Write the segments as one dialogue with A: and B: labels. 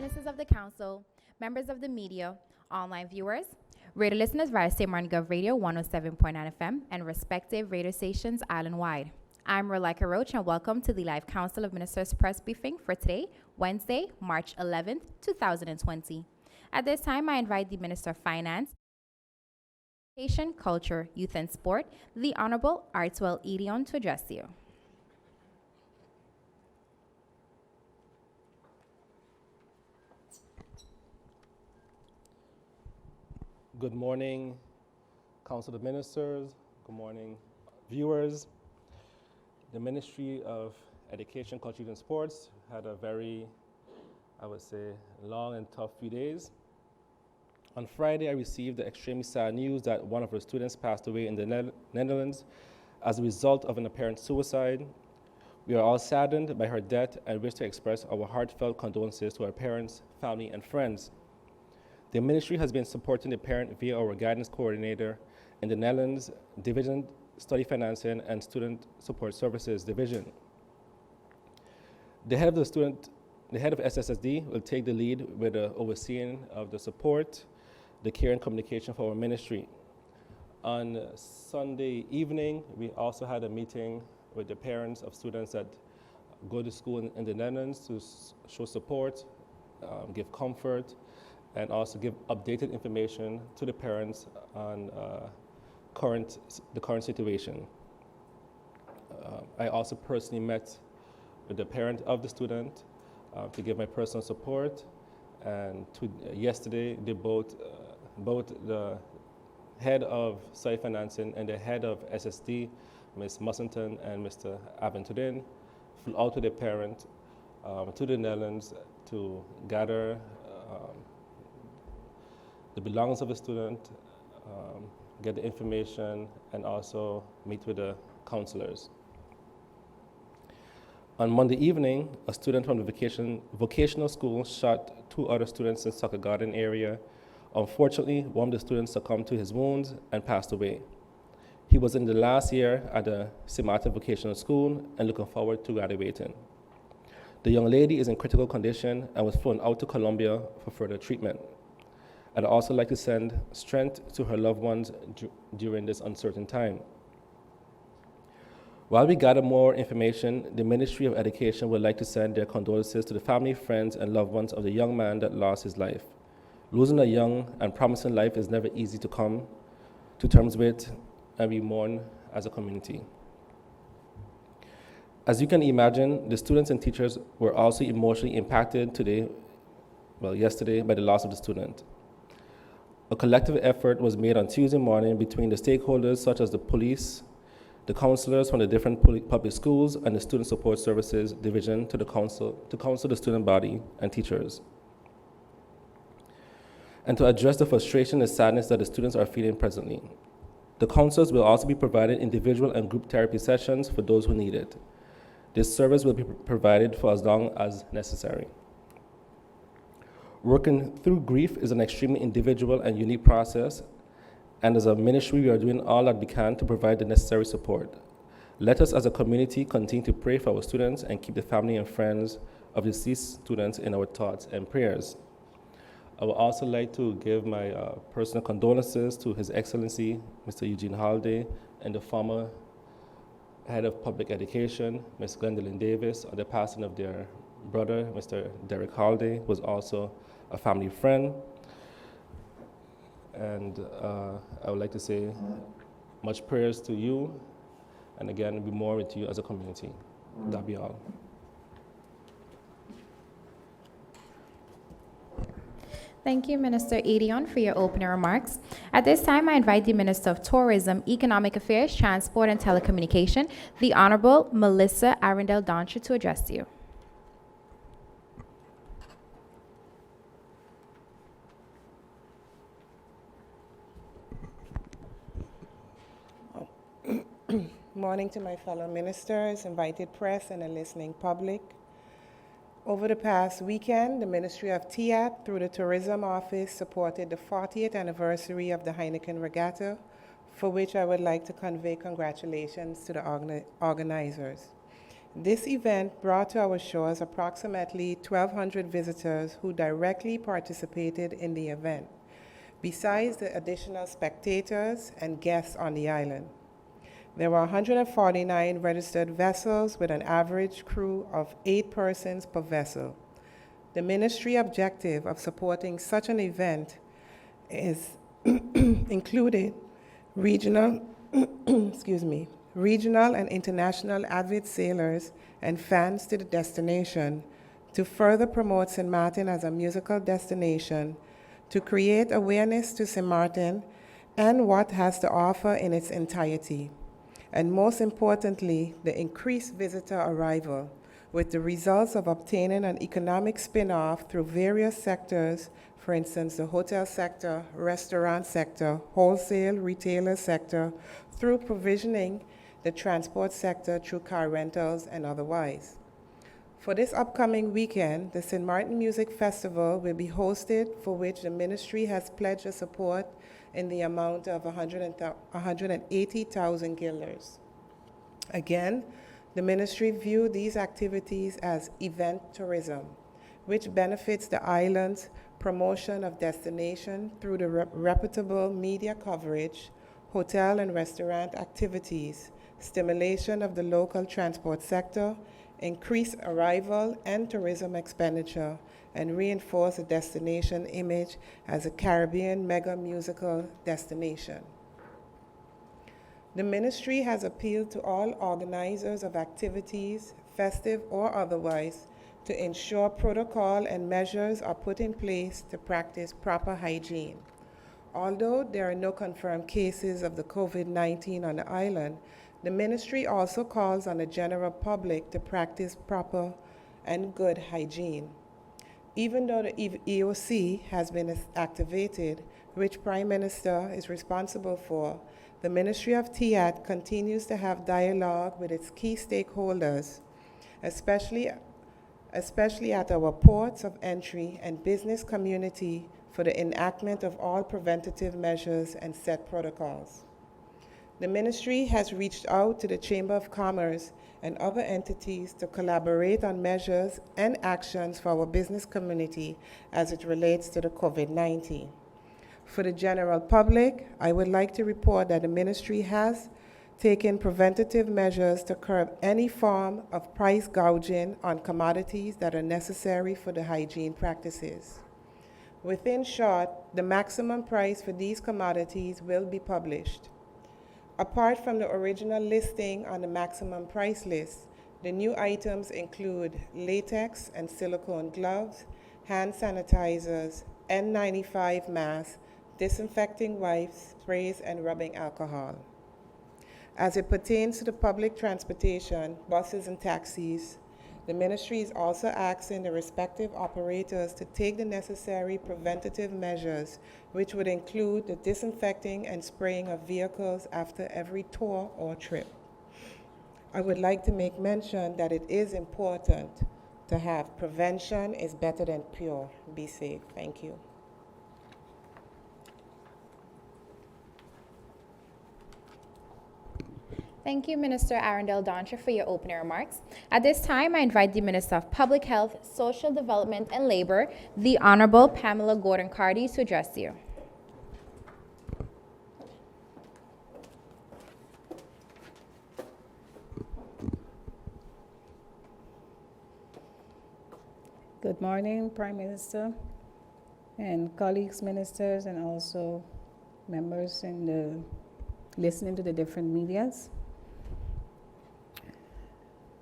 A: witnesses of the council, members of the media, online viewers, radio listeners via St. Martin Gov Radio 107.9 FM, and respective radio stations island-wide. I'm Rolika Roach, and welcome to the Live Council of Ministers press briefing for today, Wednesday, March 11th, 2020. At this time, I invite the Minister of Finance, Education, Culture, Youth and Sport, the Honorable Artwell Edion, to address you.
B: Good morning, Council of Ministers. Good morning, viewers. The Ministry of Education, Culture, Youth and Sports had a very, I would say, long and tough few days. On Friday, I received the extremely sad news that one of our students passed away in the Netherlands as a result of an apparent suicide. We are all saddened by her death and wish to express our heartfelt condolences to her parents, family, and friends. The ministry has been supporting the parent via our guidance coordinator in the Netherlands Division, Study Financing and Student Support Services Division. The head of SSSD will take the lead with the overseeing of the support, the care and communication for our ministry. On Sunday evening, we also had a meeting with the parents of students that go to school in the Netherlands to show support, give comfort, and also give updated information to the parents on the current situation. I also personally met with the parent of the student to give my personal support, and yesterday they both the head of Study Financing and the head of SSD, Ms. Mussington and Mr. Aventurin, flew out to the parent to the Netherlands to gather the belongings of the student, get the information, and also meet with the counselors. On Monday evening, a student from the vocational school shot 2 other students in Soccer Garden area. Unfortunately, one of the students succumbed to his wounds and passed away. He was in the last year at the Simata Vocational School and looking forward to graduating. The young lady is in critical condition and was flown out to Colombia for further treatment. I'd also like to send strength to her loved ones during this uncertain time. While we gather more information, the Ministry of Education would like to send their condolences to the family, friends, and loved ones of the young man that lost his life. Losing a young and promising life is never easy to come to terms with, and we mourn as a community. As you can imagine, the students and teachers were also emotionally impacted yesterday by the loss of the student. A collective effort was made on Tuesday morning between the stakeholders such as the police, the counselors from the different public schools, and the Student Support Services Division to counsel the student body and teachers, and to address the frustration and sadness that the students are feeling presently. The counselors will also be provided individual and group therapy sessions for those who need it. This service will be provided for as long as necessary. Working through grief is an extremely individual and unique process, and as a ministry, we are doing all that we can to provide the necessary support. Let us as a community continue to pray for our students and keep the family and friends of deceased students in our thoughts and prayers. I would also like to give my personal condolences to His Excellency, Mr. Eugene Holiday, and the former head of public education, Ms. Gwendolyn Davis, on the passing of their brother, Mr. Derek Holiday, who was also a family friend. And I would like to say much prayers to you, and again, be more with you as a community. That'll be all.
A: Thank you, Minister Edion, for your opening remarks. At this time, I invite the Minister of Tourism, Economic Affairs, Transport, and Telecommunication, the Honorable Melissa Arundel-Doncher, to address you.
C: Morning to my fellow ministers, invited press, and a listening public. Over the past weekend, the Ministry of TIAT, through the Tourism Office, supported the 40th anniversary of the Heineken Regatta, for which I would like to convey congratulations to the organizers. This event brought to our shores approximately 1,200 visitors who directly participated in the event, besides the additional spectators and guests on the island. There were 149 registered vessels with an average crew of 8 persons per vessel. The ministry objective of supporting such an event is included regional, regional and international avid sailors and fans to the destination, to further promote St. Martin as a musical destination, to create awareness to St. Martin and what has to offer in its entirety, and most importantly, the increased visitor arrival, with the results of obtaining an economic spin-off through various sectors, for instance, the hotel sector, restaurant sector, wholesale retailer sector, through provisioning the transport sector through car rentals and otherwise. For this upcoming weekend, the St. Martin Music Festival will be hosted, for which the ministry has pledged a support in the amount of 180,000 guilders. Again, the ministry view these activities as event tourism, which benefits the island's promotion of destination through the reputable media coverage, hotel and restaurant activities, stimulation of the local transport sector, increase arrival and tourism expenditure, and reinforce the destination image as a Caribbean mega musical destination. The ministry has appealed to all organizers of activities, festive or otherwise, to ensure protocol and measures are put in place to practice proper hygiene. Although there are no confirmed cases of the COVID-19 on the island, the ministry also calls on the general public to practice proper and good hygiene. Even though the EOC has been activated, which Prime Minister is responsible for, the Ministry of TIAT continues to have dialogue with its key stakeholders, especially at our ports of entry and business community, for the enactment of all preventative measures and set protocols. The ministry has reached out to the Chamber of Commerce and other entities to collaborate on measures and actions for our business community as it relates to the COVID-19. For the general public, I would like to report that the ministry has taken preventative measures to curb any form of price gouging on commodities that are necessary for the hygiene practices. Within short, the maximum price for these commodities will be published. Apart from the original listing on the maximum price list, the new items include latex and silicone gloves, hand sanitizers, N95 masks, disinfecting wipes, sprays, and rubbing alcohol. As it pertains to the public transportation, buses and taxis, the ministry is also asking the respective operators to take the necessary preventative measures, which would include the disinfecting and spraying of vehicles after every tour or trip. I would like to make mention that it is important to have prevention is better than cure. Be safe. Thank you.
A: Thank you, Minister Arundel Doncher, for your opening remarks. At this time, I invite the Minister of Public Health, Social Development, and Labor, the Honorable Pamela Gordon-Carty, to address you.
D: Good morning, Prime Minister and colleagues, ministers, and also members in the listening to the different medias.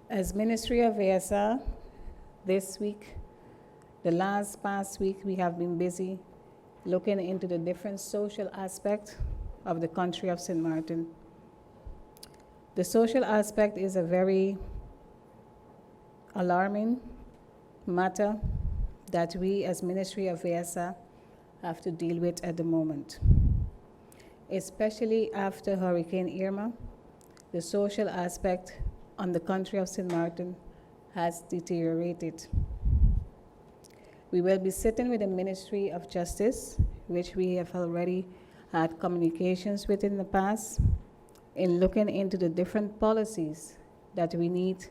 D: As Ministry of ASR, this week, past week, we have been busy looking into the different social aspects of the country of St. Martin. The social aspect is a very alarming matter that we as Ministry of ASR have to deal with at the moment. Especially after Hurricane Irma, the social aspect on the country of St. Martin has deteriorated. We will be sitting with the Ministry of Justice, which we have already had communications with in the past, in looking into the different policies that we need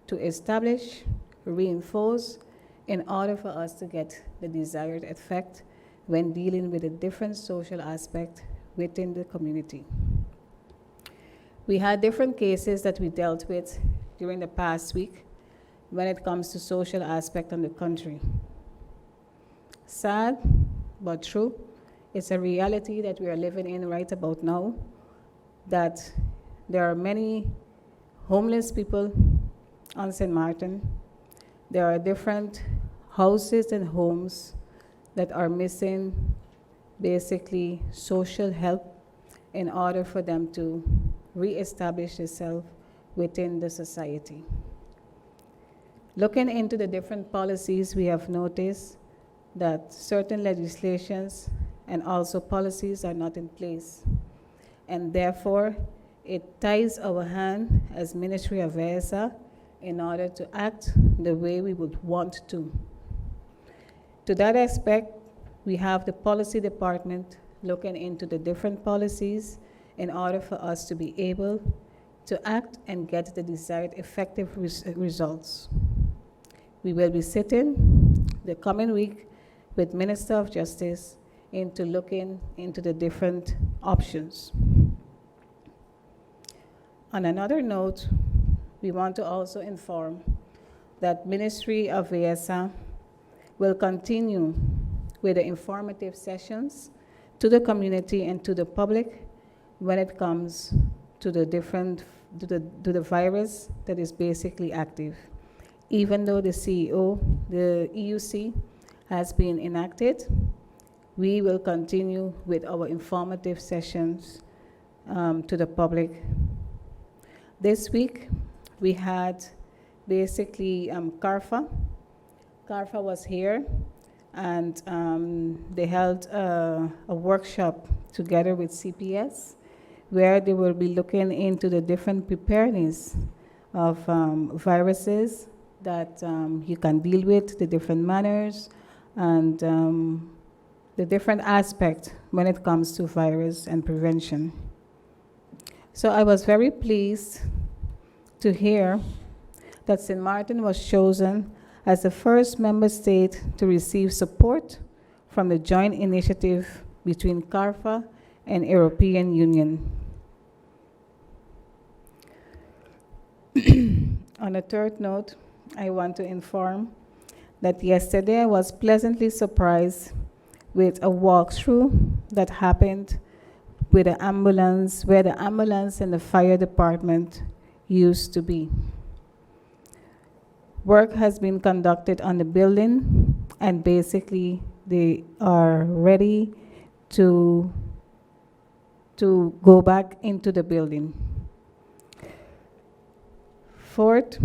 D: to establish, reinforce, in order for us to get the desired effect when dealing with the different social aspect within the community. We had different cases that we dealt with during the past week when it comes to social aspect in the country. Sad, but true. It's a reality that we are living in right about now, that there are many homeless people on St. Martin. There are different houses and homes that are missing basically social help in order for them to reestablish themselves within the society. Looking into the different policies, we have noticed that certain legislations and also policies are not in place. And therefore, it ties our hand as Ministry of ESA in order to act the way we would want to. To that aspect, we have the policy department looking into the different policies in order for us to be able to act and get the desired effective results. We will be sitting the coming week with Minister of Justice into looking into the different options. On another note, we want to also inform that Ministry of ESA will continue with the informative sessions to the community and to the public when it comes to the the virus that is basically active. Even though the EUC has been enacted, we will continue with our informative sessions to the public. This week, we had basically CARFA. CARFA was here, and they held a workshop together with CPS, where they will be looking into the different preparedness of viruses that you can deal with, the different manners, and the different aspects when it comes to virus and prevention. So I was very pleased to hear that St. Martin was chosen as the first member state to receive support from the joint initiative between CARFA and European Union. On a third note, I want to inform that yesterday I was pleasantly surprised with a walkthrough that happened with the ambulance, where the ambulance and the fire department used to be. Work has been conducted on the building, and basically they are ready to go back into the building. Fourth,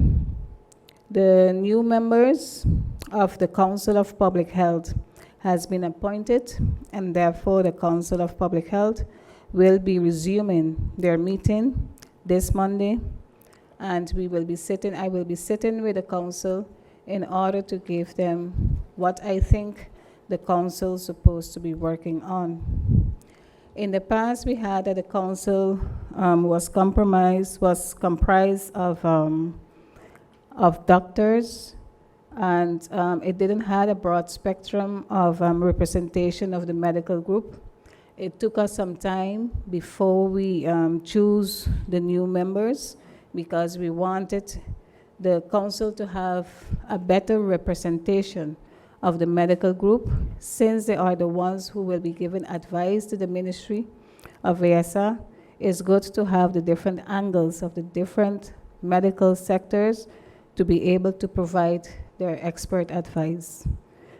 D: the new members of the Council of Public Health has been appointed, and therefore the Council of Public Health will be resuming their meeting this Monday, and I will be sitting with the council in order to give them what I think the council is supposed to be working on. In the past, we had that the council was comprised of doctors, and it didn't have a broad spectrum of representation of the medical group. It took us some time before we choose the new members, because we wanted the council to have a better representation of the medical group, since they are the ones who will be giving advice to the Ministry of ESA. It's good to have the different angles of the different medical sectors to be able to provide their expert advice.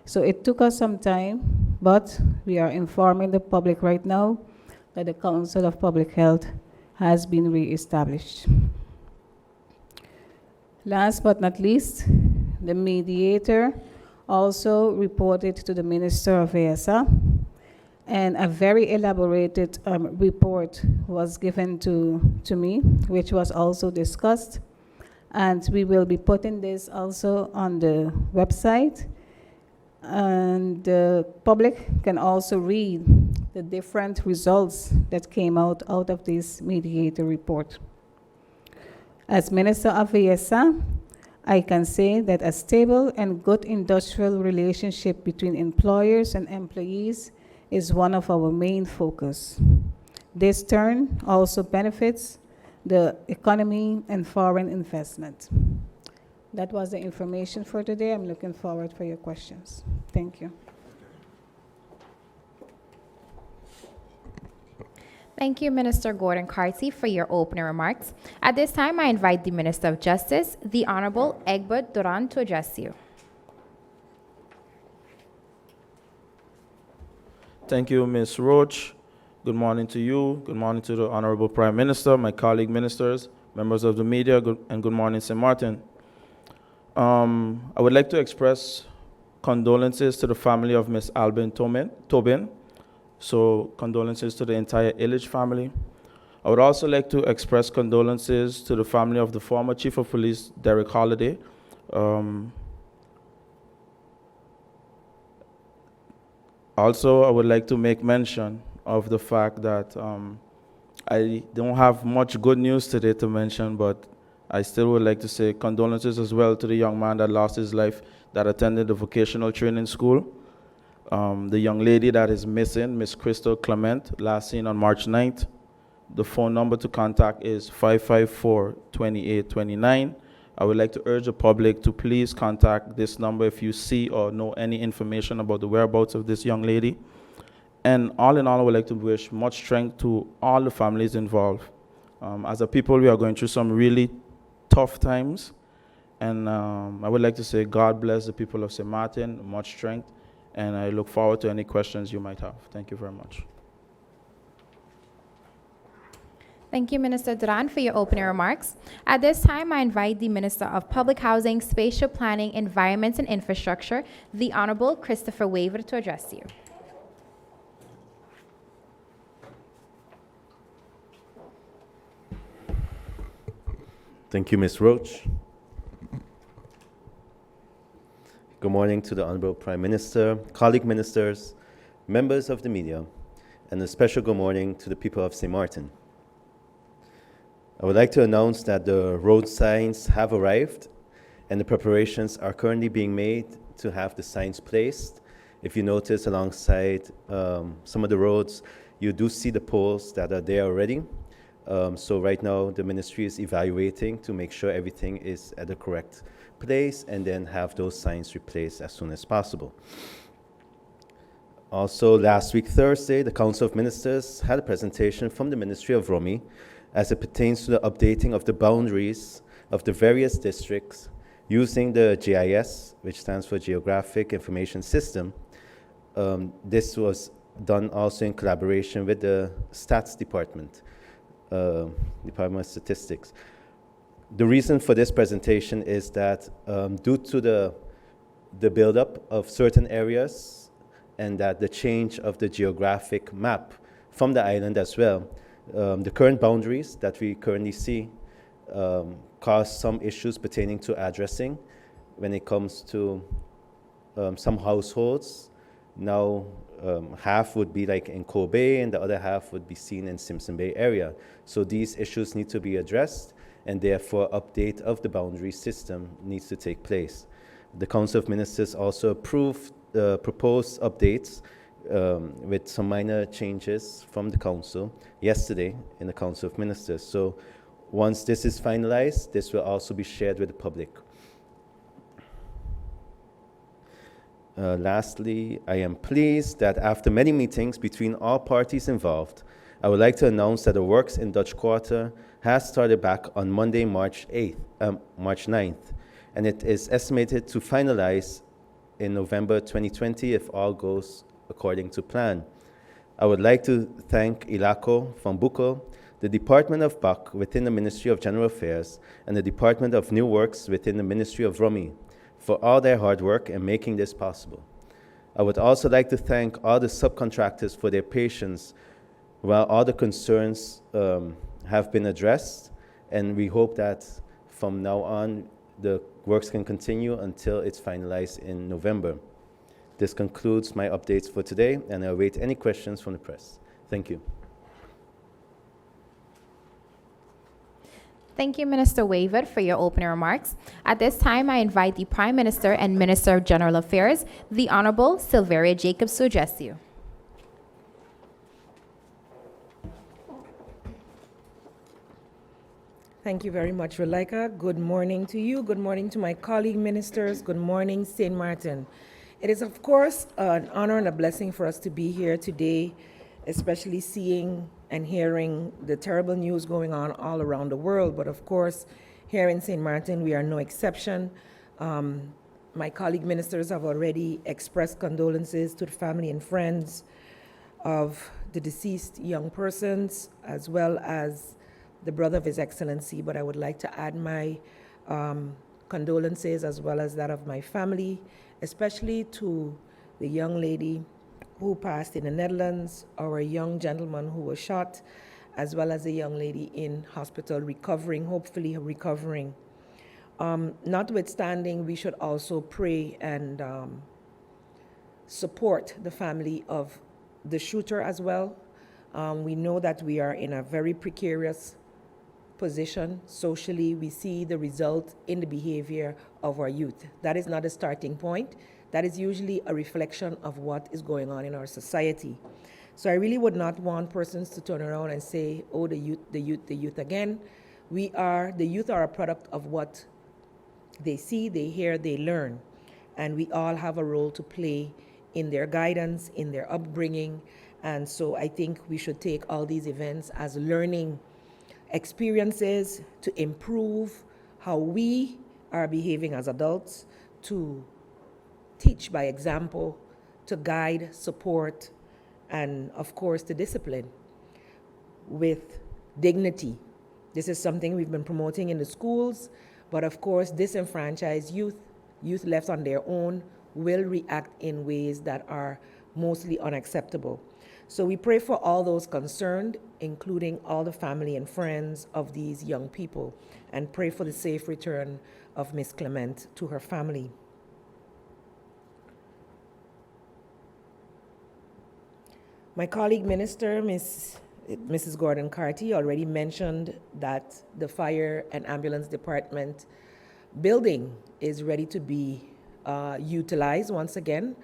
D: So it took us some time, but we are informing the public right now that the Council of Public Health has been re-established. Last but not least, the mediator also reported to the Minister of ESA, and a very elaborated report was given to me, which was also discussed. And we will be putting this also on the website, and the public can also read the different results that came out of this mediator report. As Minister of ESA, I can say that a stable and good industrial relationship between employers and employees is one of our main focus. This turn also benefits the economy and foreign investment. That was the information for today. I'm looking forward for your questions. Thank you.
A: Thank you, Minister Gordon Carty, for your opening remarks. At this time, I invite the Minister of Justice, the Honorable Egbert Duran, to address you.
E: Thank you, Ms. Roach. Good morning to you. Good morning to the Honorable Prime Minister, my colleague ministers, members of the media, and good morning, St. Martin. I would like to express condolences to the family of Ms. Albin Tobin. So condolences to the entire Illich family. I would also like to express condolences to the family of the former Chief of Police, Derek Holliday. Also, I would like to make mention of the fact that I don't have much good news today to mention, but I still would like to say condolences as well to the young man that lost his life that attended the vocational training school. The young lady that is missing, Miss Crystal Clement, last seen on March 9th. The phone number to contact is 554-2829. I would like to urge the public to please contact this number if you see or know any information about the whereabouts of this young lady. And all in all, I would like to wish much strength to all the families involved. As a people, we are going through some really tough times. And I would like to say God bless the people of St. Martin, much strength. And I look forward to any questions you might have. Thank you very much.
A: Thank you, Minister Duran, for your opening remarks. At this time, I invite the Minister of Public Housing, Spatial Planning, Environment and Infrastructure, the Honorable Christopher Waver, to address you.
F: Thank you, Ms. Roach. Good morning to the Honorable Prime Minister, colleague ministers, members of the media, and a special good morning to the people of St. Martin. I would like to announce that the road signs have arrived and the preparations are currently being made to have the signs placed. If you notice alongside some of the roads, you do see the poles that are there already. So right now the ministry is evaluating to make sure everything is at the correct place and then have those signs replaced as soon as possible. Also, last week, Thursday, the Council of Ministers had a presentation from the Ministry of Romy as it pertains to the updating of the boundaries of the various districts using the GIS, which stands for Geographic Information System. This was done also in collaboration with the Stats Department, Department of Statistics. The reason for this presentation is that due to the buildup of certain areas and that the change of the geographic map from the island as well, the current boundaries that we currently see cause some issues pertaining to addressing when it comes to some households. Now, half would be like in CoM Bay and the other half would be seen in Simpson Bay area. So these issues need to be addressed, and therefore update of the boundary system needs to take place. The Council of Ministers also approved the proposed updates with some minor changes from the Council yesterday in the Council of Ministers. So once this is finalized, this will also be shared with the public. Lastly, I am pleased that after many meetings between all parties involved, I would like to announce that the works in Dutch Quarter has started back on Monday, March 9th, and it is estimated to finalize in November 2020 if all goes according to plan. I would like to thank Ilaco from Bucco, the Department of BAC within the Ministry of General Affairs, and the Department of New Works within the Ministry of Romy for all their hard work in making this possible. I would also like to thank all the subcontractors for their patience while all the concerns have been addressed, and we hope that from now on the works can continue until it's finalized in November. This concludes my updates for today, and I await any questions from the press. Thank you.
A: Thank you, Minister Waverd, for your opening remarks. At this time, I invite the Prime Minister and Minister of General Affairs, the Honorable Silveria Jacobs, to address you.
G: Thank you very much, Relika. Good morning to you. Good morning to my colleague ministers. Good morning, St. Martin. It is, of course, an honor and a blessing for us to be here today, especially seeing and hearing the terrible news going on all around the world. But of course, here in St. Martin, we are no exception. My colleague ministers have already expressed condolences to the family and friends of the deceased young persons, as well as the brother of His Excellency. But I would like to add my condolences as well as that of my family, especially to the young lady who passed in the Netherlands, or a young gentleman who was shot, as well as a young lady in hospital recovering, hopefully recovering. Notwithstanding, we should also pray and support the family of the shooter as well. We know that we are in a very precarious position socially. We see the result in the behavior of our youth. That is not a starting point. That is usually a reflection of what is going on in our society. So I really would not want persons to turn around and say, oh, the youth, the youth, the youth again. The youth are a product of what they see, they hear, they learn. And we all have a role to play in their guidance, in their upbringing. And so I think we should take all these events as learning experiences to improve how we are behaving as adults, to teach by example, to guide, support, and of course to discipline with dignity. This is something we've been promoting in the schools, but of course disenfranchised youth left on their own, will react in ways that are mostly unacceptable. So we pray for all those concerned, including all the family and friends of these young people, and pray for the safe return of Miss Clement to her family. My colleague minister, Mrs. Gordon Carty, already mentioned that the fire and ambulance department building is ready to be utilized once again.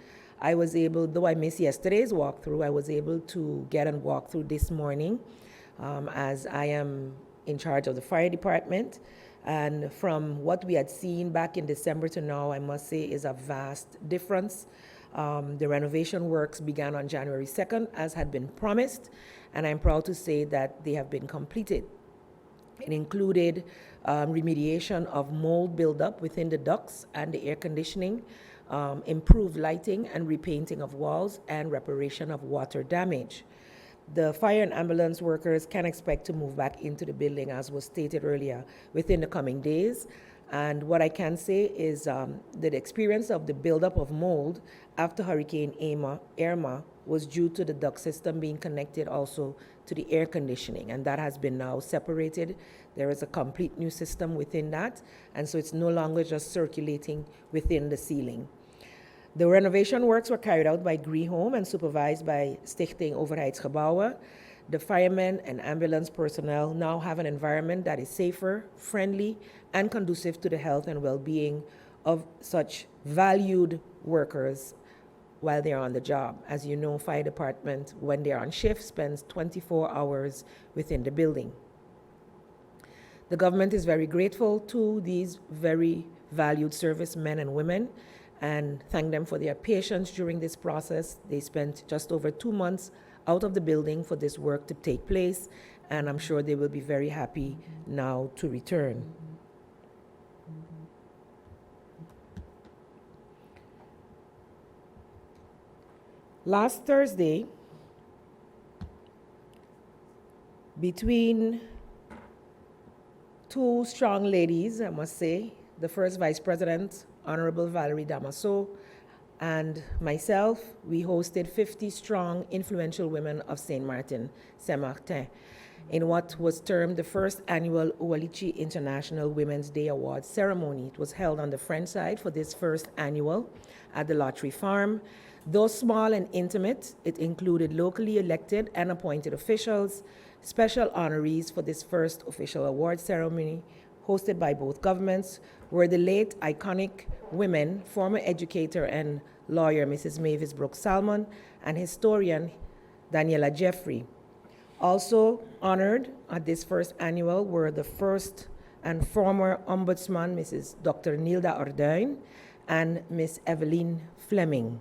G: I was able, though I missed yesterday's walkthrough, I was able to get and walk through this morning as I am in charge of the fire department. And from what we had seen back in December to now, I must say is a vast difference. The renovation works began on January 2nd, as had been promised, and I'm proud to say that they have been completed. It included remediation of mold buildup within the ducts and the air conditioning, improved lighting and repainting of walls, and reparation of water damage. The fire and ambulance workers can expect to move back into the building, as was stated earlier, within the coming days. And what I can say is that the experience of the buildup of mold after Hurricane Irma was due to the duct system being connected also to the air conditioning, and that has been now separated. There is a complete new system within that, and so it's no longer just circulating within the ceiling. The renovation works were carried out by Home and supervised by Stichting Overheidsgebouwen. The firemen and ambulance personnel now have an environment that is safer, friendly, and conducive to the health and well-being of such valued workers while they're on the job. As you know, fire department, when they're on shift, spends 24 hours within the building. The government is very grateful to these very valued servicemen and women and thank them for their patience during this process. They spent just over 2 months out of the building for this work to take place, and I'm sure they will be very happy now to return. Last Thursday, between two strong ladies, I must say, the first Vice President, Honorable Valerie Damaso, and myself, we hosted 50 strong, influential women of St. Martin, Saint-Martin, in what was termed the first annual Uwalichi International Women's Day Awards ceremony. It was held on the French side for this first annual at the Lottery Farm. Though small and intimate, it included locally elected and appointed officials, Special honorees for this first official award ceremony, hosted by both governments, were the late iconic women, former educator and lawyer Mrs. Mavis Brooks Salmon, and historian Daniela Jeffrey. Also honored at this first annual were the first and former Ombudsman, Mrs. Dr. Nilda Orduin, and Ms. Evelyn Fleming.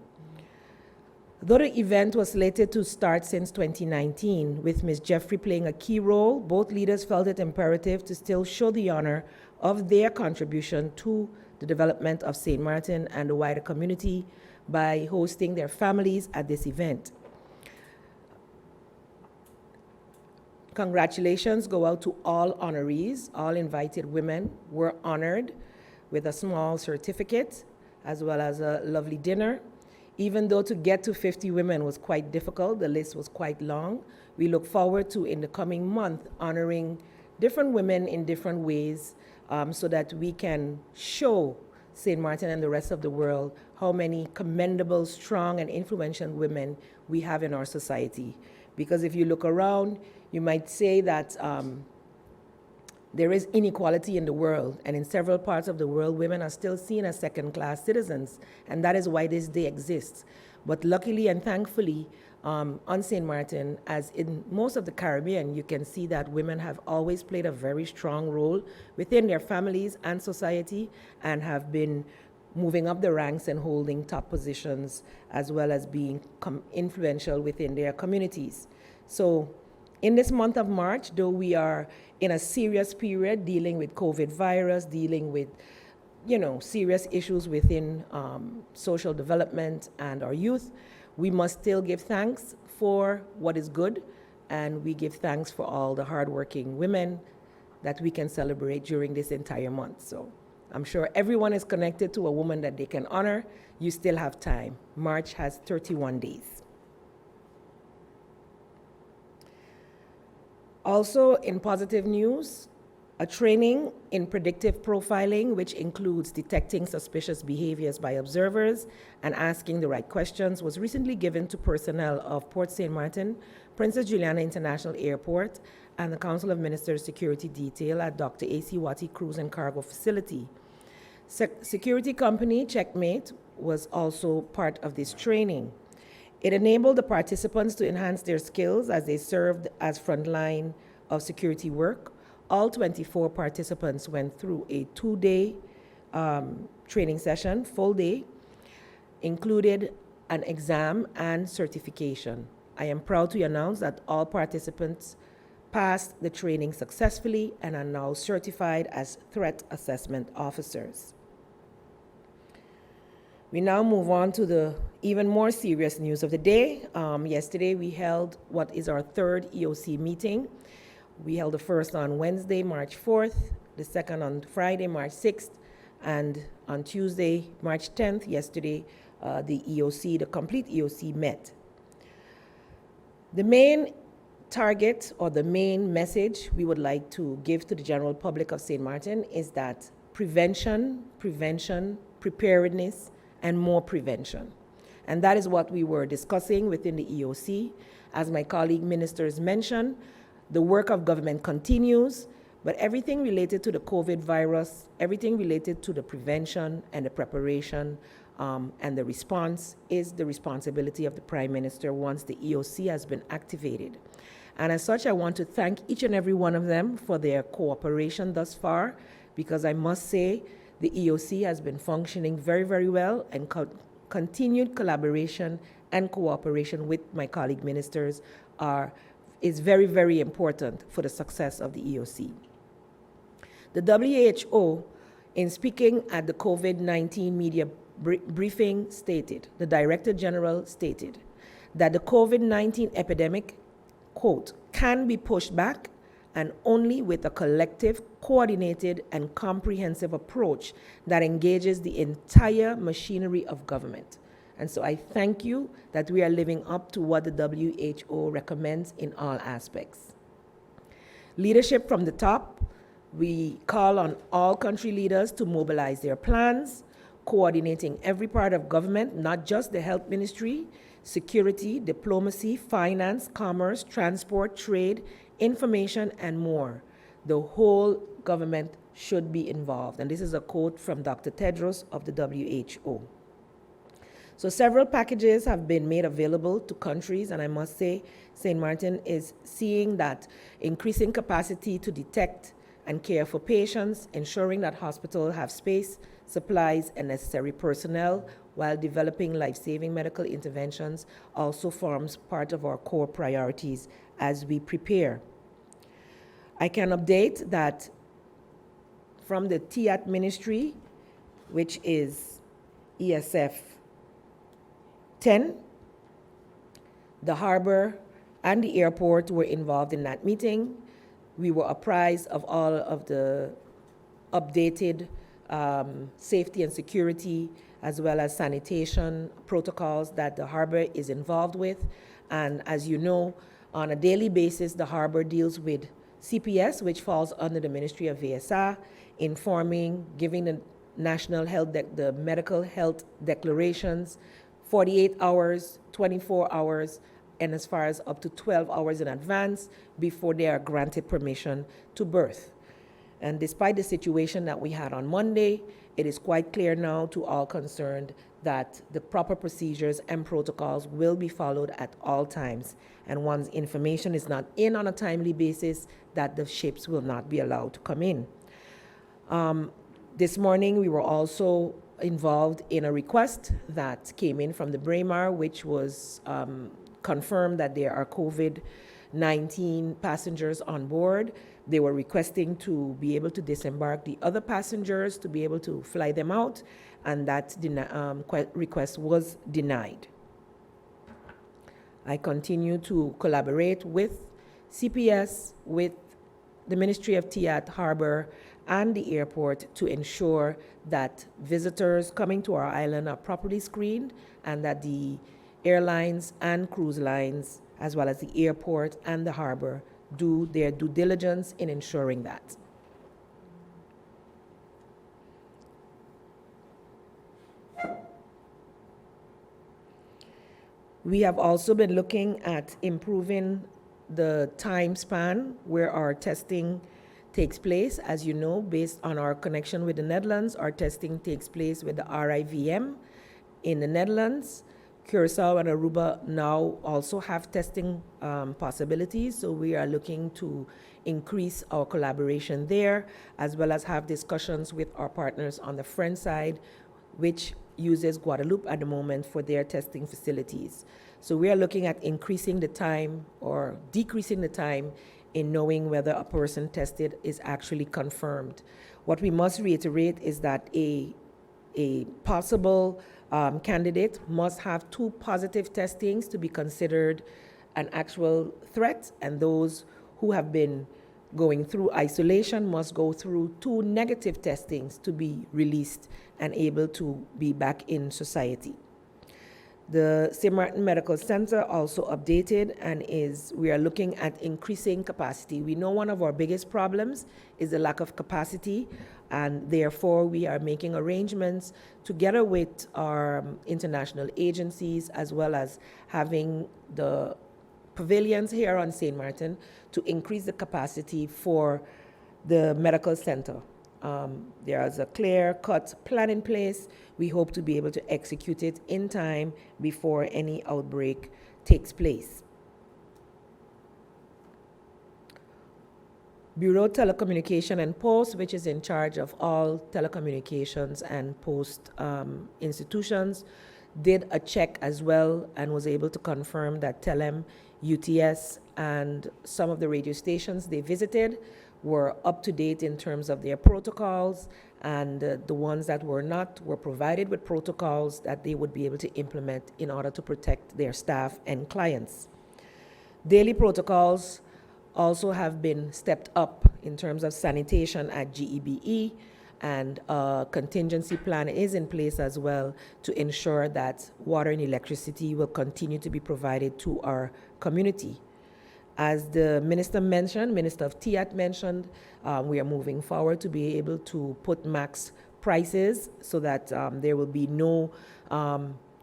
G: Though the event was slated to start since 2019, with Ms. Jeffrey playing a key role, both leaders felt it imperative to still show the honor of their contribution to the development of St. Martin and the wider community by hosting their families at this event. Congratulations go out to all honorees. All invited women were honored with a small certificate as well as a lovely dinner. Even though to get to 50 women was quite difficult, the list was quite long, we look forward to, in the coming month, honoring different women in different ways so that we can show St. Martin and the rest of the world how many commendable, strong, and influential women we have in our society. Because if you look around, you might say that there is inequality in the world, and in several parts of the world, women are still seen as second-class citizens, and that is why this day exists. But luckily and thankfully, on St. Martin, as in most of the Caribbean, you can see that women have always played a very strong role within their families and society, and have been moving up the ranks and holding top positions, as well as being influential within their communities. So in this month of March, though we are in a serious period dealing with COVID virus, dealing with, serious issues within social development and our youth, we must still give thanks for what is good, and we give thanks for all the hardworking women that we can celebrate during this entire month. So I'm sure everyone is connected to a woman that they can honor. You still have time. March has 31 days. Also, in positive news, a training in predictive profiling, which includes detecting suspicious behaviors by observers and asking the right questions, was recently given to personnel of Port St. Martin, Princess Juliana International Airport, and the Council of Ministers Security Detail at Dr. A.C. Watty Cruise and Cargo Facility. Security company Checkmate was also part of this training. It enabled the participants to enhance their skills as they served as frontline of security work. All 24 participants went through a 2-day training session, full day, included an exam and certification. I am proud to announce that all participants passed the training successfully and are now certified as threat assessment officers. We now move on to the even more serious news of the day. Yesterday we held what is our third EOC meeting. We held the first on Wednesday, March 4th, the second on Friday, March 6th, and on Tuesday, March 10th, yesterday, the complete EOC met. The main target or the main message we would like to give to the general public of St. Martin is that prevention, preparedness, and more prevention. And that is what we were discussing within the EOC. As my colleague ministers mentioned, the work of government continues, but everything related to the COVID virus, everything related to the prevention and the preparation and the response is the responsibility of the Prime Minister once the EOC has been activated. And as such, I want to thank each and every one of them for their cooperation thus far, because I must say the EOC has been functioning very, very well, and continued collaboration and cooperation with my colleague ministers is very, very important for the success of the EOC. The WHO, in speaking at the COVID-19 media briefing, the Director General stated that the COVID-19 epidemic, quote, can be pushed back, and only with a collective, coordinated, and comprehensive approach that engages the entire machinery of government. And so I thank you that we are living up to what the WHO recommends in all aspects. Leadership from the top, we call on all country leaders to mobilize their plans, coordinating every part of government, not just the health ministry, security, diplomacy, finance, commerce, transport, trade, information, and more. The whole government should be involved. And this is a quote from Dr. Tedros of the WHO. So several packages have been made available to countries, and I must say St. Martin is seeing that increasing capacity to detect and care for patients, ensuring that hospitals have space, supplies, and necessary personnel while developing life-saving medical interventions also forms part of our core priorities as we prepare. I can update that from the TIAT ministry, which is ESF 10, the harbor and the airport were involved in that meeting. We were apprised of all of the updated safety and security as well as sanitation protocols that the harbor is involved with. And as you know, on a daily basis, the harbor deals with CPS, which falls under the Ministry of VSA, informing, giving the national health, the medical health declarations, 48 hours, 24 hours, and as far as up to 12 hours in advance before they are granted permission to birth. And despite the situation that we had on Monday, it is quite clear now to all concerned that the proper procedures and protocols will be followed at all times. And once information is not in on a timely basis, that the ships will not be allowed to come in. This morning, we were also involved in a request that came in from the Braemar, which was confirmed that there are COVID-19 passengers on board. They were requesting to be able to disembark the other passengers to be able to fly them out, and that request was denied. I continue to collaborate with CPS, with the Ministry of TIAT, Harbor, and the airport to ensure that visitors coming to our island are properly screened and that the airlines and cruise lines, as well as the airport and the harbor, do their due diligence in ensuring that. We have also been looking at improving the time span where our testing takes place. As you know, based on our connection with the Netherlands, our testing takes place with the RIVM in the Netherlands. Curacao and Aruba now also have testing possibilities, so we are looking to increase our collaboration there, as well as have discussions with our partners on the French side, which uses Guadeloupe at the moment for their testing facilities. So we are looking at increasing the time or decreasing the time in knowing whether a person tested is actually confirmed. What we must reiterate is that a possible candidate must have 2 positive testings to be considered an actual threat, and those who have been going through isolation must go through 2 negative testings to be released and able to be back in society. The St. Martin Medical Center also updated and we are looking at increasing capacity. We know one of our biggest problems is the lack of capacity, and therefore we are making arrangements together with our international agencies, as well as having the pavilions here on St. Martin to increase the capacity for the medical center. There is a clear-cut plan in place. We hope to be able to execute it in time before any outbreak takes place. Bureau Telecommunication and Post, which is in charge of all telecommunications and post institutions, did a check as well and was able to confirm that Telem, UTS, and some of the radio stations they visited were up to date in terms of their protocols, and the ones that were not were provided with protocols that they would be able to implement in order to protect their staff and clients. Daily protocols also have been stepped up in terms of sanitation at GEBE, and a contingency plan is in place as well to ensure that water and electricity will continue to be provided to our community. As the minister mentioned, Minister of TIAT mentioned, we are moving forward to be able to put max prices so that there will be no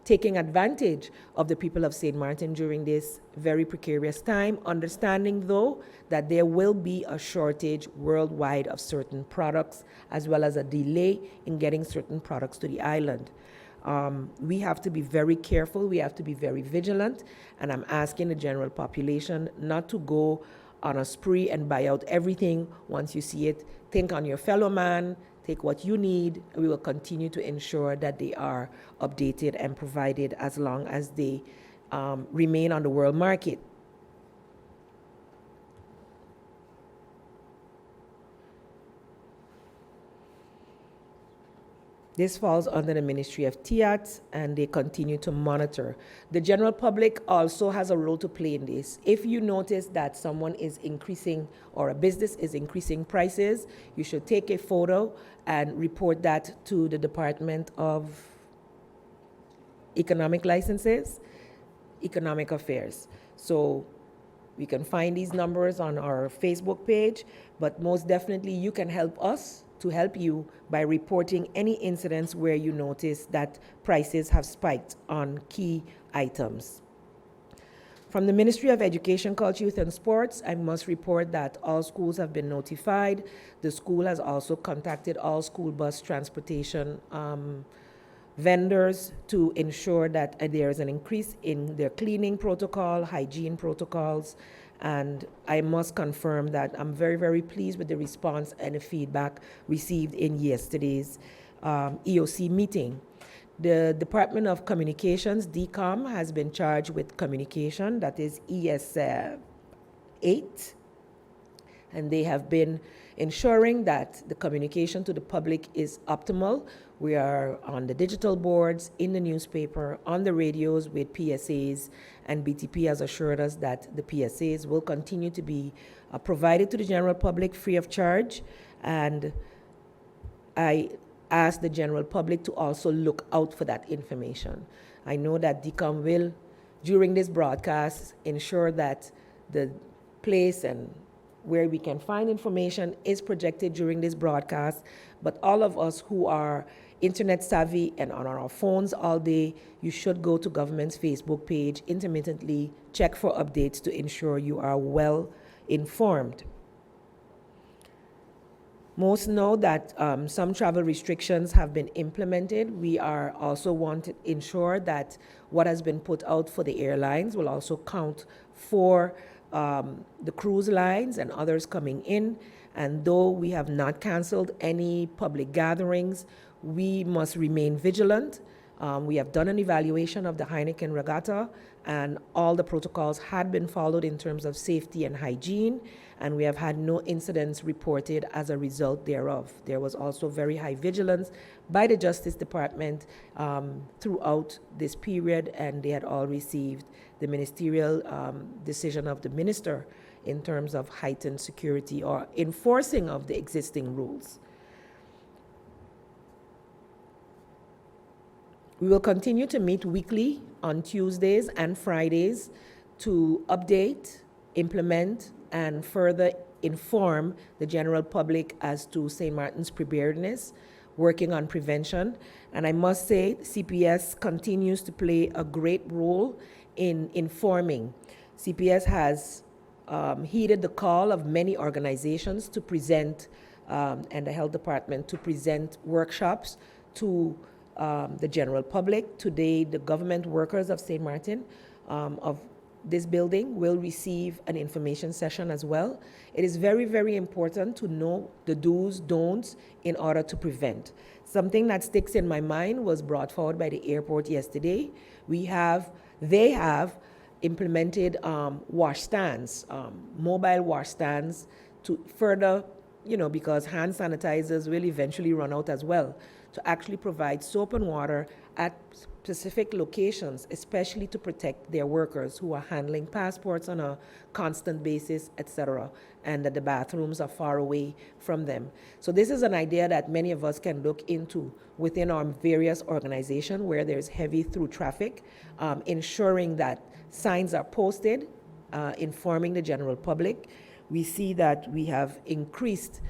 G: taking advantage of the people of St. Martin during this very precarious time, understanding though that there will be a shortage worldwide of certain products, as well as a delay in getting certain products to the island. We have to be very careful, we have to be very vigilant, and I'm asking the general population not to go on a spree and buy out everything once you see it. Think on your fellow man, take what you need, and we will continue to ensure that they are updated and provided as long as they remain on the world market. This falls under the Ministry of TIAT, and they continue to monitor. The general public also has a role to play in this. If you notice that someone is increasing or a business is increasing prices, you should take a photo and report that to the Department of Economic Licenses, Economic Affairs. So we can find these numbers on our Facebook page, but most definitely you can help us to help you by reporting any incidents where you notice that prices have spiked on key items. From the Ministry of Education, Culture, Youth and Sports, I must report that all schools have been notified. The school has also contacted all school bus transportation vendors to ensure that there is an increase in their cleaning protocol, hygiene protocols, and I must confirm that I'm very, very pleased with the response and the feedback received in yesterday's EOC meeting. The Department of Communications, DCOM, has been charged with communication, that is ES 8, and they have been ensuring that the communication to the public is optimal. We are on the digital boards, in the newspaper, on the radios with PSAs, and BTP has assured us that the PSAs will continue to be provided to the general public free of charge. And I ask the general public to also look out for that information. I know that DCOM will, during this broadcast, ensure that the place and where we can find information is projected during this broadcast, but all of us who are internet savvy and on our phones all day, you should go to government's Facebook page intermittently, check for updates to ensure you are well informed. Most know that some travel restrictions have been implemented. We are also want to ensure that what has been put out for the airlines will also count for the cruise lines and others coming in. And though we have not canceled any public gatherings, we must remain vigilant. We have done an evaluation of the Heineken Regatta, and all the protocols had been followed in terms of safety and hygiene, and we have had no incidents reported as a result thereof. There was also very high vigilance by the Justice Department throughout this period, and they had all received the ministerial decision of the minister in terms of heightened security or enforcing of the existing rules. We will continue to meet weekly on Tuesdays and Fridays to update, implement, and further inform the general public as to St. Martin's preparedness, working on prevention. And I must say, CPS continues to play a great role in informing. CPS has heeded the call of many organizations to present, and the health department to present workshops to the general public. Today, the government workers of St. Martin of this building will receive an information session as well. It is very, very important to know the do's, don'ts in order to prevent. Something that sticks in my mind was brought forward by the airport yesterday. They have implemented wash stands, mobile wash stands to further, because hand sanitizers will eventually run out as well, to actually provide soap and water at specific locations, especially to protect their workers who are handling passports on a constant basis, etc., and that the bathrooms are far away from them. So this is an idea that many of us can look into within our various organizations where there's heavy through traffic, ensuring that signs are posted, informing the general public. We see that we have increased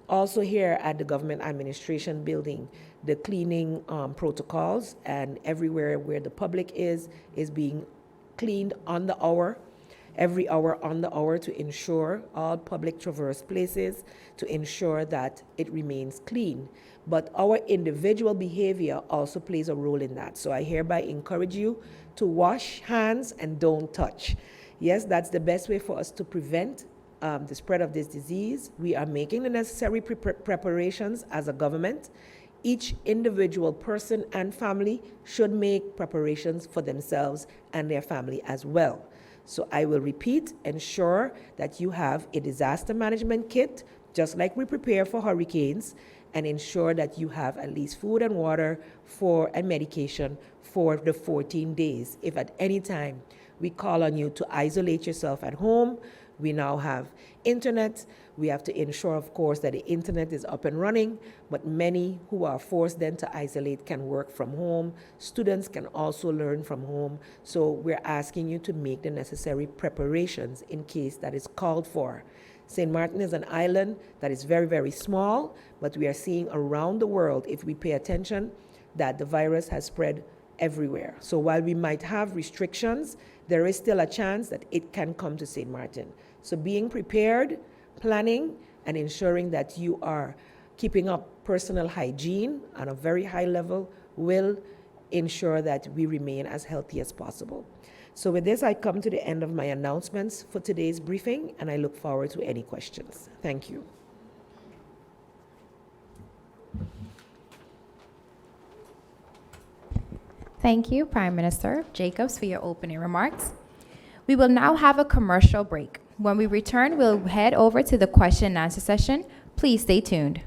G: Also here at the government administration building, the cleaning protocols, and everywhere where the public is being cleaned on the hour, every hour on the hour, to ensure all public traverse places, to ensure that it remains clean. But our individual behavior also plays a role in that. So I hereby encourage you to wash hands and don't touch. Yes, that's the best way for us to prevent the spread of this disease. We are making the necessary preparations as a government. Each individual person and family should make preparations for themselves and their family as well. So I will repeat, ensure that you have a disaster management kit, just like we prepare for hurricanes, and ensure that you have at least food and water and medication for the 14 days. If at any time we call on you to isolate yourself at home, we now have internet. We have to ensure, of course, that the internet is up and running, but many who are forced then to isolate can work from home. Students can also learn from home. So we're asking you to make the necessary preparations in case that is called for. St. Martin is an island that is very, very small, but we are seeing around the world, if we pay attention, that the virus has spread everywhere. So while we might have restrictions, there is still a chance that it can come to St. Martin. So being prepared, planning, and ensuring that you are keeping up personal hygiene on a very high level will ensure that we remain as healthy as possible. So with this, I come to the end of my announcements for today's briefing, and I look forward to any questions. Thank you.
A: Thank you, Prime Minister Jacobs, for your opening remarks. We will now have a commercial break. When we return, we'll head over to the question and answer session. Please stay tuned.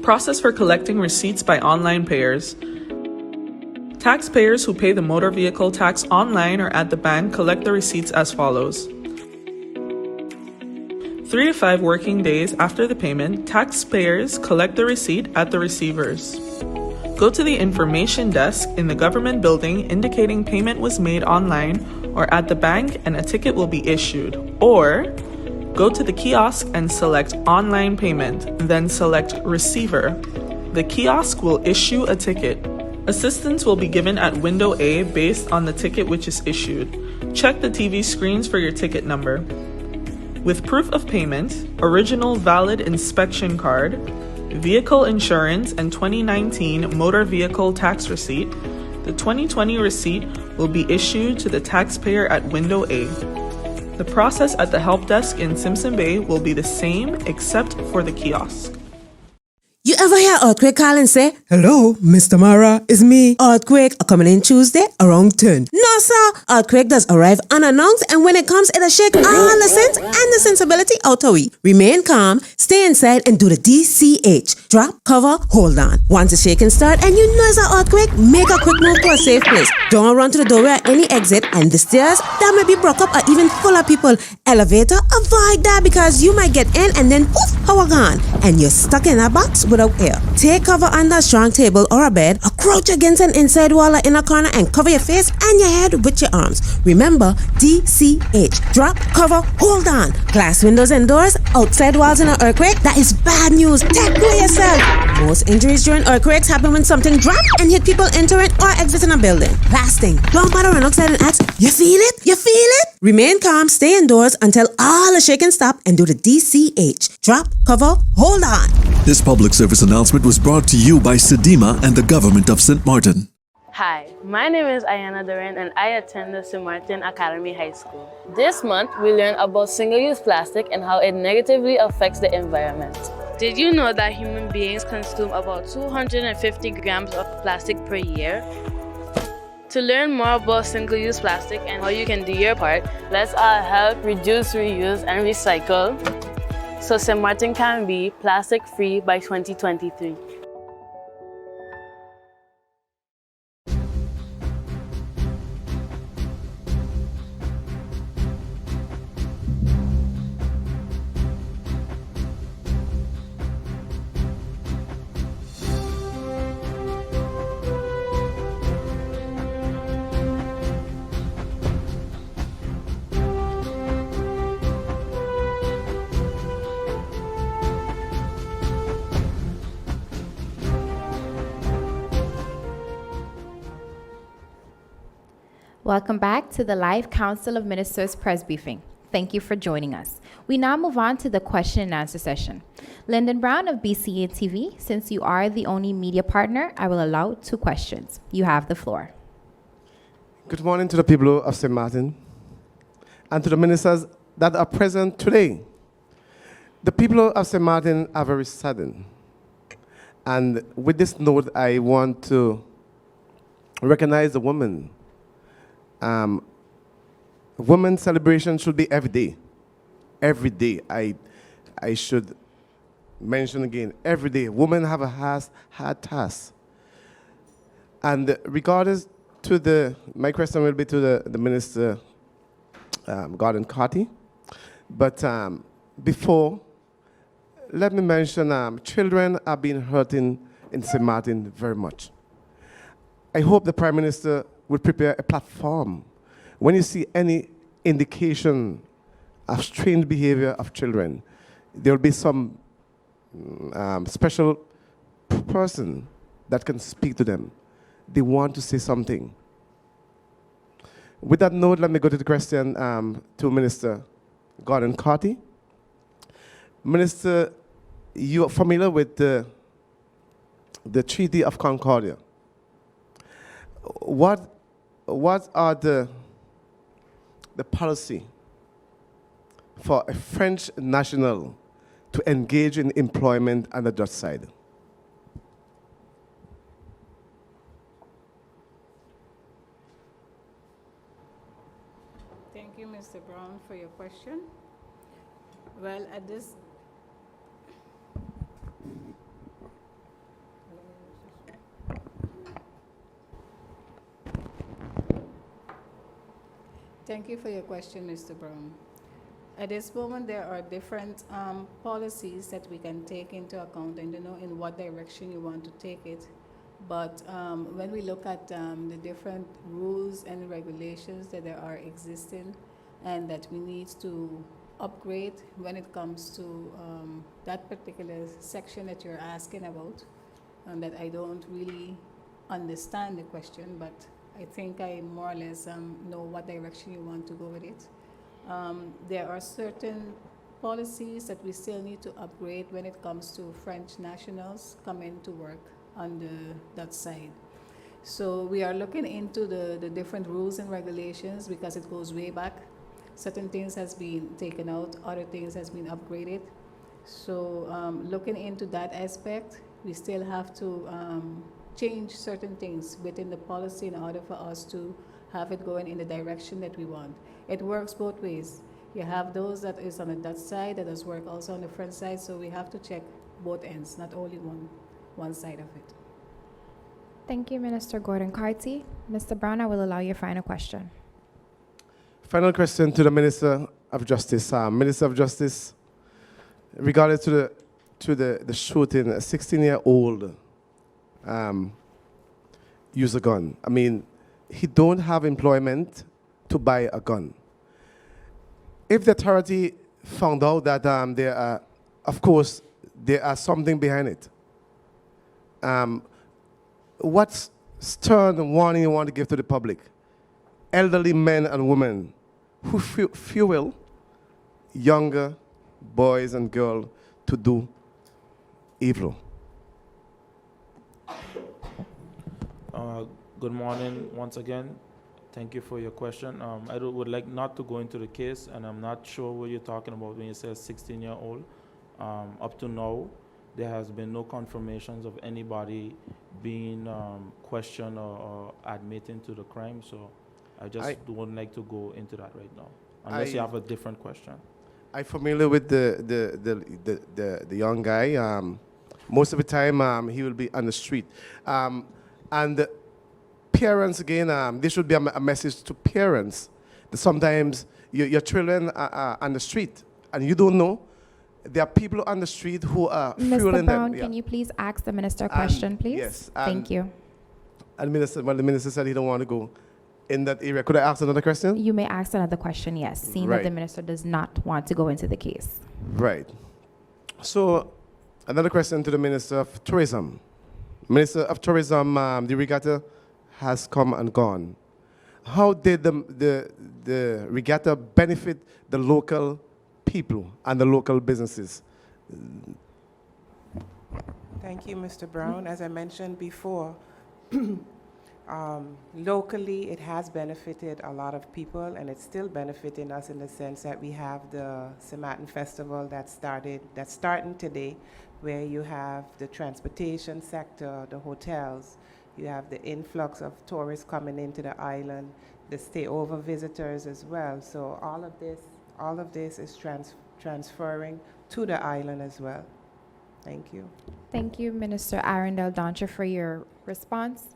H: Process for collecting receipts by online payers. Taxpayers who pay the motor vehicle tax online or at the bank collect the receipts as follows. 3 to 5 working days after the payment, taxpayers collect the receipt at the receivers. Go to the information desk in the government building indicating payment was made online or at the bank and a ticket will be issued. Or go to the kiosk and select online payment, then select receiver. The kiosk will issue a ticket. Assistance will be given at window A based on the ticket which is issued. Check the TV screens for your ticket number. With proof of payment, original valid inspection card, vehicle insurance, and 2019 motor vehicle tax receipt, the 2020 receipt will be issued to the taxpayer at window A. The process at the help desk in Simpson Bay will be the same except for the kiosk.
I: You ever hear Earthquake call and say, "Hello, Mr. Mara, it's me, Earthquake, coming in Tuesday around 10. No, sir. Earthquake does arrive unannounced, and when it comes, it'll shake all the sense and the sensibility out of we. Remain calm, stay inside, and do the DCH. Drop, cover, hold on. Once the shaking start and you know it's an earthquake, make a quick move to a safe place. Don't run to the doorway or any exit, and the stairs that may be broke up or even full of people. Elevator, avoid that because you might get in and then poof, power gone, and you're stuck in a box without air. Take cover under a strong table or a bed, or crouch against an inside wall or in a corner and cover your face and your head with your arms. Remember, DCH. Drop, cover, hold on. Glass windows and doors, outside walls in an earthquake, that is bad news. Take care of yourself. Most injuries during earthquakes happen when something drops and hit people entering or exiting a building. Last thing, don't bother run outside and ask, "You feel it? You feel it?" Remain calm, stay indoors until all the shaking stop and do the DCH. Drop, cover, hold on.
J: This public service announcement was brought to you by Sedima and the government of St. Martin.
K: Hi, my name is Ayana Duran and I attend the St. Martin Academy High School. This month, we learn about single-use plastic and how it negatively affects the environment. Did you know that human beings consume about 250 grams of plastic per year? To learn more about single-use plastic and how you can do your part, let's all help reduce, reuse, and recycle so St. Martin can be plastic-free by 2023.
A: Welcome back to the live Council of Ministers press briefing. Thank you for joining us. We now move on to the question and answer session. Lyndon Brown of BCA TV, since you are the only media partner, I will allow 2 questions. You have the floor.
L: Good morning to the people of St. Martin and to the ministers that are present today. The people of St. Martin are very saddened. And with this note, I want to recognize the women. Women's celebration should be every day. Every day. I should mention again, every day. Women have a hard task. And regardless to my question will be to the Minister, Gordon Carty. But before, let me mention children are being hurt in St. Martin very much. I hope the Prime Minister will prepare a platform. When you see any indication of strange behavior of children, there will be some special person that can speak to them. They want to say something. With that note, let me go to the question to Minister Gordon Carty. Minister, you are familiar with the Treaty of Concordia. What are the policy for a French national to engage in employment on the Dutch side?
D: Thank you, Mr. Brown, for your question. Well, at this Thank you for your question, Mr. Brown. At this moment, there are different policies that we can take into account, and you know in what direction you want to take it. But when we look at the different rules and regulations that there are existing and that we need to upgrade when it comes to that particular section that you're asking about, and that I don't really understand the question, but I think I more or less know what direction you want to go with it. There are certain policies that we still need to upgrade when it comes to French nationals coming to work on that side. So we are looking into the different rules and regulations because it goes way back. Certain things has been taken out, other things has been upgraded. So looking into that aspect, we still have to change certain things within the policy in order for us to have it going in the direction that we want. It works both ways. You have those that is on the Dutch side, that does work also on the French side, so we have to check both ends, not only one side of it.
A: Thank you, Minister Gordon Carty. Mr. Brown, I will allow your final question.
L: Final question to the Minister of Justice. Minister of Justice, regarding to the shooting, a 16-year-old use a gun. I mean, he don't have employment to buy a gun. If the authority found out that there are, of course, there are something behind it, what stern warning you want to give to the public? Elderly men and women who fuel younger boys and girls to do evil.
E: Good morning once again. Thank you for your question. I would like not to go into the case, and I'm not sure what you're talking about when you say 16-year-old. Up to now, there has been no confirmations of anybody being questioned or admitting to the crime. So I just wouldn't like to go into that right now, unless you have a different question.
L: I'm familiar with the young guy. Most of the time, he will be on the street. And parents, again, this should be a message to parents. That sometimes your children are on the street, and you don't know. There are people on the street who are
A: Mr.
L: fueling
A: Brown,
L: them.
A: can you please ask the minister a question, please?
L: Yes.
A: Thank you.
L: And the minister said he don't want to go in that area. Could I ask another question?
A: You may ask another question, yes, seeing that
L: Right.
A: the minister does not want to go into the case.
L: Right. So, another question to the Minister of Tourism. Minister of Tourism, the regatta has come and gone. How did the regatta benefit the local people and the local businesses?
C: Thank you, Mr. Brown. As I mentioned before, locally it has benefited a lot of people, and it's still benefiting us in the sense that we have the Sematin Festival that's starting today, where you have the transportation sector, the hotels, you have the influx of tourists coming into the island, the stay-over visitors as well. So all of this is transferring to the island as well. Thank you.
A: Thank you, Minister Arundel Doncher, for your response.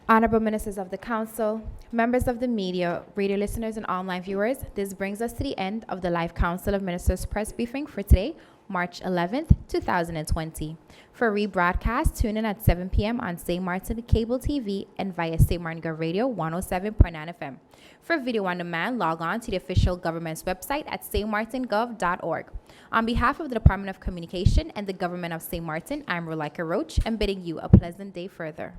A: Honorable Ministers of the Council, members of the media, radio listeners, and online viewers, this brings us to the end of the live Council of Ministers press briefing for today, March 11th, 2020. For rebroadcast, tune in at 7 p.m. on St. Martin Cable TV and via St. Martin Gov Radio 107.9 FM. For video on demand, log on to the official government's website at stmartingov.org. On behalf of the Department of Communication and the Government of St. Martin, I'm Rolika Roach, and bidding you a pleasant day further.